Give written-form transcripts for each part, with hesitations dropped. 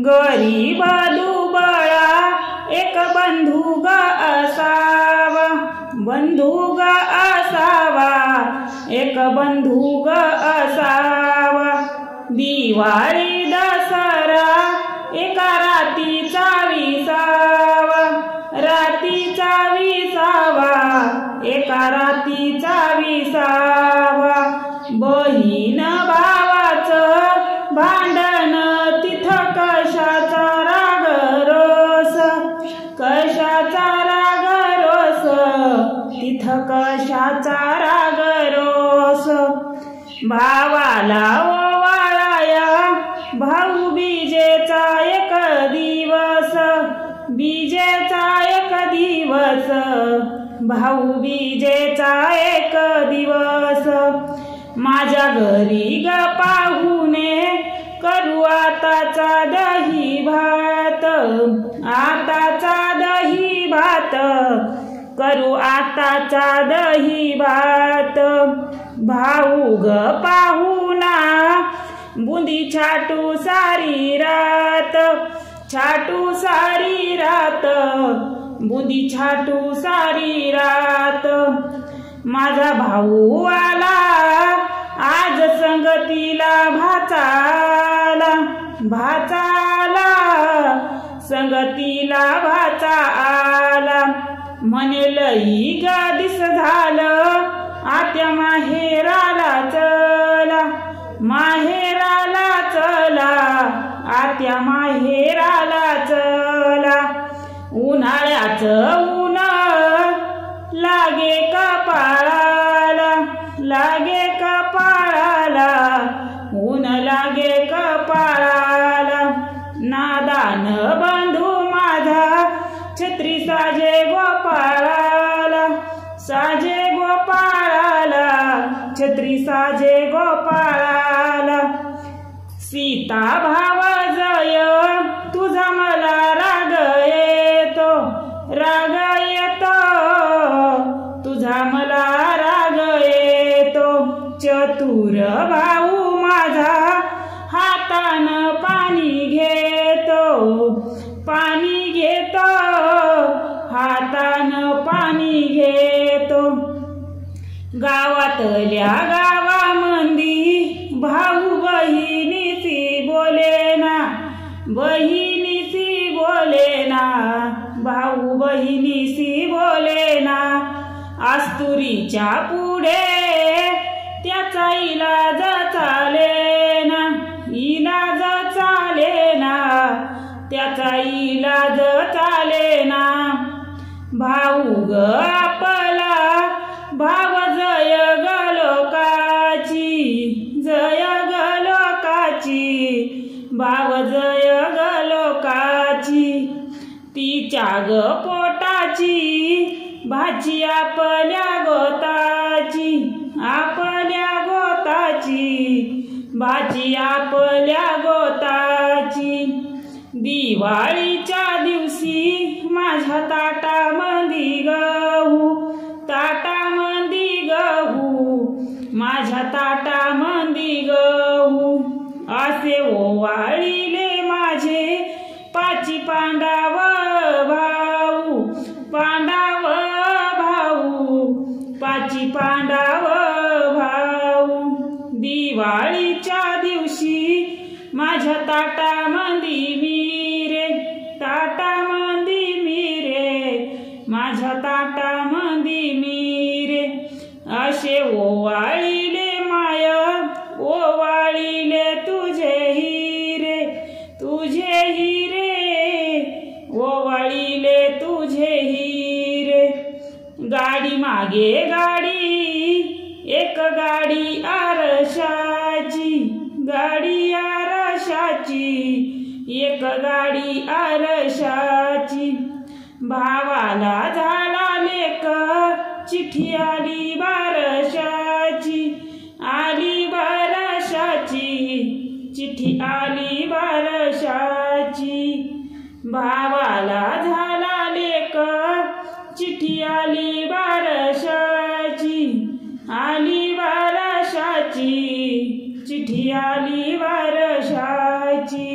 गरीब दुबळा एक बंधू ग असावा, बंधू ग असावा, एक बंधू ग असावा। दिवाळी दसरा एका रातीचा विसावा, रातीचा विसावा, एका रातीचा विसावा। बहीण भावाचं भांडण तिथं कशाचा राग रोस, कशाचा राग रोस, तिथं कशाचा राग रोस। भावाला ओवाळाया भाऊ बीजेचा एक दिवस, बीजेचा एक दिवस, भाऊ बीजेचा एक दिवस। माझ्या घरी ग पाहुणे करू आताचा दही भात, आताचा दही भात, करू आताचा दही भात। भाऊ ग पाहुणा बुंदी छाटू सारी रात, छाटू सारी रात, बुंदी छाटू सारी रात। माझा भाऊ आला आज संगतीला भाचाला, भाचाला, संगतीला भाचा आला। म्हणे लई ग दिस झालं आत्या माहेराला चला, माहेराला चला, आत्या माहेराला चला। उन्हाळ्याचं ऊन लागे कपाळाला, लागे कपाळाला, ऊन लागे कपाळाला। नादान बंधू माझा छत्री साजे गोपाळाला, साजे गोपाळाला, छत्री साजे गोपाळाला। सीता भाव जय तुझा मला राग येतो, राग येतो, तुझा मला राग येतो। चतुर भाऊ माझा हातान पाणी घेतो, पाणी घेतो, हातान पाणी घेतो। गावातल्या गावामंदी भाऊ बहिणीशी बोलेना, बहिणीशी बोलेना, भाऊ बहिणीशी बोलेना। आस्तुरीच्या पुढे त्याचा इलाज चालेना, इलाज चालेना, त्याचा इलाज चालेना। भाऊ ग आपला भाव जय ग लोकाची, जय ग लोकाची, भाव जय ग लोकाची। तिच्या ग पोटाची भाजी आपल्या गोताची, आपल्या गोताची, भाजी आपल्या गोताची। दिवाळीच्या दिवशी माझ्या ताटामंदी गहू, ताटामंदी गहू, माझ्या ताटामंदी गहू। असे ओवाळीले माझे पाची पांडव भाऊ, पांडव भाऊ, पाची पांडव भाऊ। दिवाळीच्या दिवशी माझ्या ताटामंदी मिरे, ताटामंदी मिरे, माझ्या ताटामंदी मिरे। असे ओवाळीले माय, ओवाळीले तुझे हिरे, तुझे हिरे, ओवाळीले तुझे हिरे। गाडी मागे गाडी एक गाडी आरशाची, गाडी आरशाची, एक गाडी आरशाची। भावाला झाला लेक चिठ्ठी आली बारशाची, आली बारशाची, चिठ्ठी आली बारशाची। भावाला झाला लेक चिठ्ठी आली बारशाची, आली बारशाची, चिठ्ठी आली बारशाची।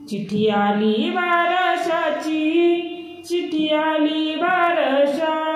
चिठी आली बारशाची, चिठी आली बारशाची.